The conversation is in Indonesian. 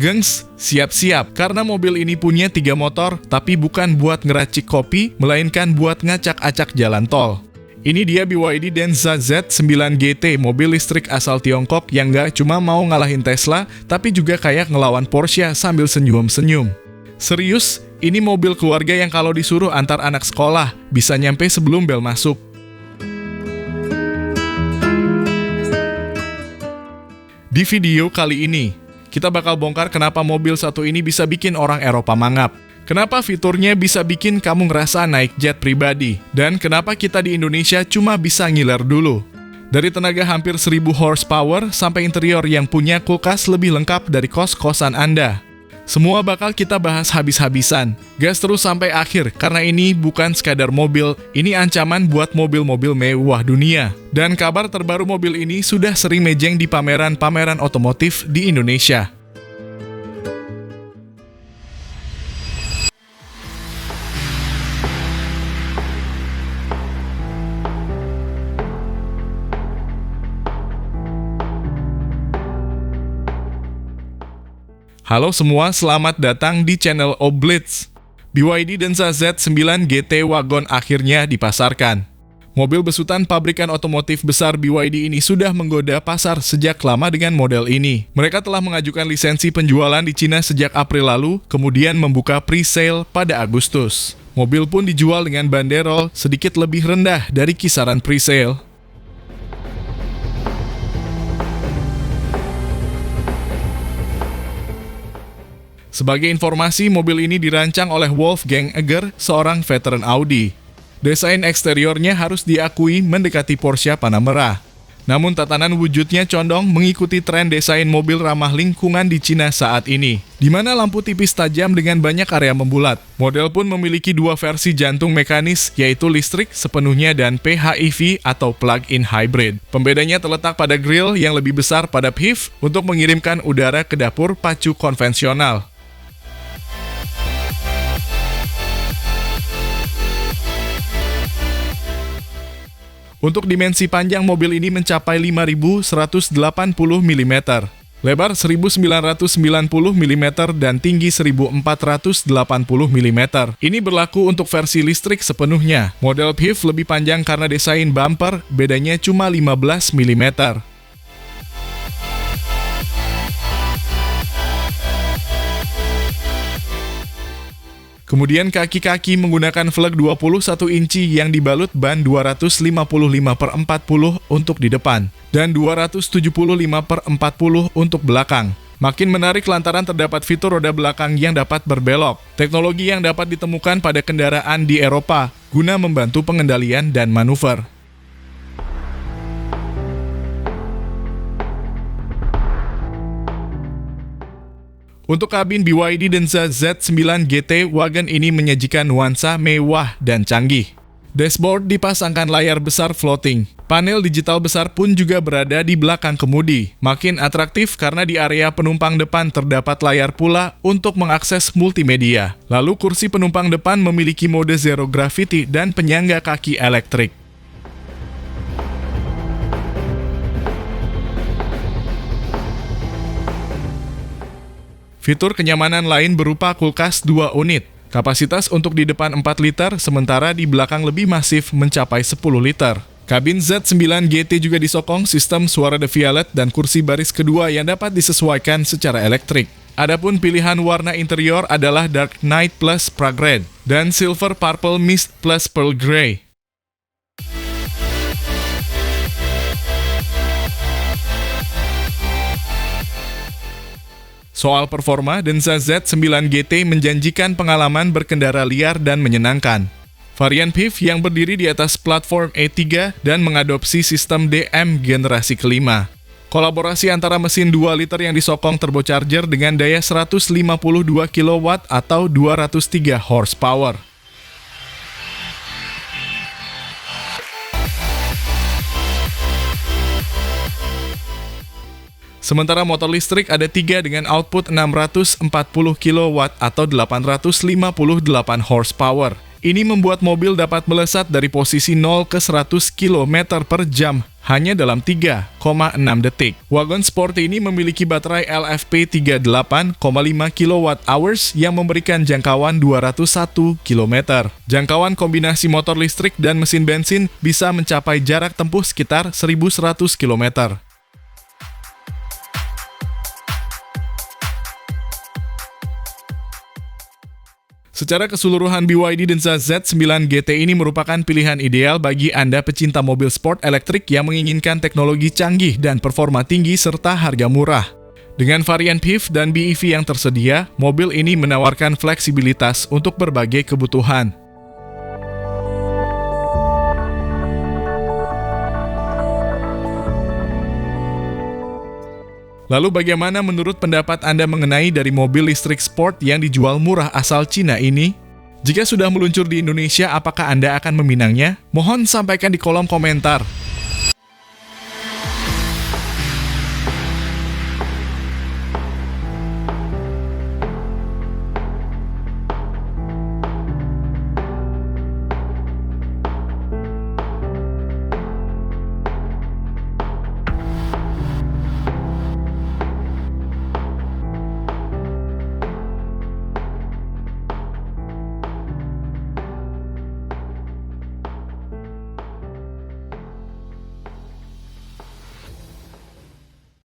Gengs, siap-siap karena mobil ini punya 3 motor, tapi bukan buat ngeracik kopi, melainkan buat ngacak-acak jalan tol. Ini dia BYD Denza Z9 GT, mobil listrik asal Tiongkok yang gak cuma mau ngalahin Tesla, tapi juga kayak ngelawan Porsche sambil senyum-senyum. Serius, ini mobil keluarga yang kalau disuruh antar anak sekolah, bisa nyampe sebelum bel masuk. Di video kali ini, kita bakal bongkar kenapa mobil satu ini bisa bikin orang Eropa mangap. Kenapa fiturnya bisa bikin kamu ngerasa naik jet pribadi. Dan kenapa kita di Indonesia cuma bisa ngiler dulu. Dari tenaga hampir 1000 horsepower sampai interior yang punya kulkas lebih lengkap dari kos-kosan Anda. Semua bakal kita bahas habis-habisan. Gas terus sampai akhir, karena ini bukan sekadar mobil, ini ancaman buat mobil-mobil mewah dunia. Dan kabar terbaru mobil ini sudah sering mejeng di pameran-pameran otomotif di Indonesia. Halo semua, selamat datang di channel Oblitz. BYD Denza Z9 GT Wagon akhirnya dipasarkan. Mobil besutan pabrikan otomotif besar BYD ini sudah menggoda pasar sejak lama dengan model ini. Mereka telah mengajukan lisensi penjualan di Cina sejak April lalu, kemudian membuka pre-sale pada Agustus. Mobil pun dijual dengan banderol sedikit lebih rendah dari kisaran pre-sale. Sebagai informasi, mobil ini dirancang oleh Wolfgang Egger, seorang veteran Audi. Desain eksteriornya harus diakui mendekati Porsche Panamera. Namun tatanan wujudnya condong mengikuti tren desain mobil ramah lingkungan di Cina saat ini, di mana lampu tipis tajam dengan banyak area membulat. Model pun memiliki 2 versi jantung mekanis, yaitu listrik sepenuhnya dan PHEV atau plug-in hybrid. Pembedanya terletak pada grill yang lebih besar pada PHEV untuk mengirimkan udara ke dapur pacu konvensional. Untuk dimensi panjang mobil ini mencapai 5180 mm, lebar 1990 mm, dan tinggi 1480 mm. Ini berlaku untuk versi listrik sepenuhnya. Model PHEV lebih panjang karena desain bumper, bedanya cuma 15 mm. Kemudian kaki-kaki menggunakan velg 21 inci yang dibalut ban 255/40 untuk di depan dan 275/40 untuk belakang. Makin menarik lantaran terdapat fitur roda belakang yang dapat berbelok. Teknologi yang dapat ditemukan pada kendaraan di Eropa guna membantu pengendalian dan manuver. Untuk kabin BYD Denza Z9 GT, wagon ini menyajikan nuansa mewah dan canggih. Dashboard dipasangkan layar besar floating. Panel digital besar pun juga berada di belakang kemudi. Makin atraktif karena di area penumpang depan terdapat layar pula untuk mengakses multimedia. Lalu kursi penumpang depan memiliki mode zero gravity dan penyangga kaki elektrik. Fitur kenyamanan lain berupa kulkas 2 unit. Kapasitas untuk di depan 4 liter, sementara di belakang lebih masif mencapai 10 liter. Kabin Z9 GT juga disokong sistem suara The Violet dan kursi baris kedua yang dapat disesuaikan secara elektrik. Adapun pilihan warna interior adalah Dark Knight Plus Prague Red dan Silver Purple Mist Plus Pearl Grey. Soal performa, Denza Z9 GT menjanjikan pengalaman berkendara liar dan menyenangkan. Varian PHEV yang berdiri di atas platform E3 dan mengadopsi sistem DM generasi kelima. Kolaborasi antara mesin 2 liter yang disokong turbocharger dengan daya 152 kW atau 203 horsepower. Sementara motor listrik ada 3 dengan output 640 kW atau 858 horsepower. Ini membuat mobil dapat melesat dari posisi 0 ke 100 km per jam hanya dalam 3,6 detik. Wagon sport ini memiliki baterai LFP 38,5 kWh yang memberikan jangkauan 201 km. Jangkauan kombinasi motor listrik dan mesin bensin bisa mencapai jarak tempuh sekitar 1.100 km. Secara keseluruhan BYD Denza Z9 GT ini merupakan pilihan ideal bagi Anda pecinta mobil sport elektrik yang menginginkan teknologi canggih dan performa tinggi serta harga murah. Dengan varian PHEV dan BEV yang tersedia, mobil ini menawarkan fleksibilitas untuk berbagai kebutuhan. Lalu bagaimana menurut pendapat Anda mengenai dari mobil listrik sport yang dijual murah asal Cina ini? Jika sudah meluncur di Indonesia, apakah Anda akan meminangnya? Mohon sampaikan di kolom komentar.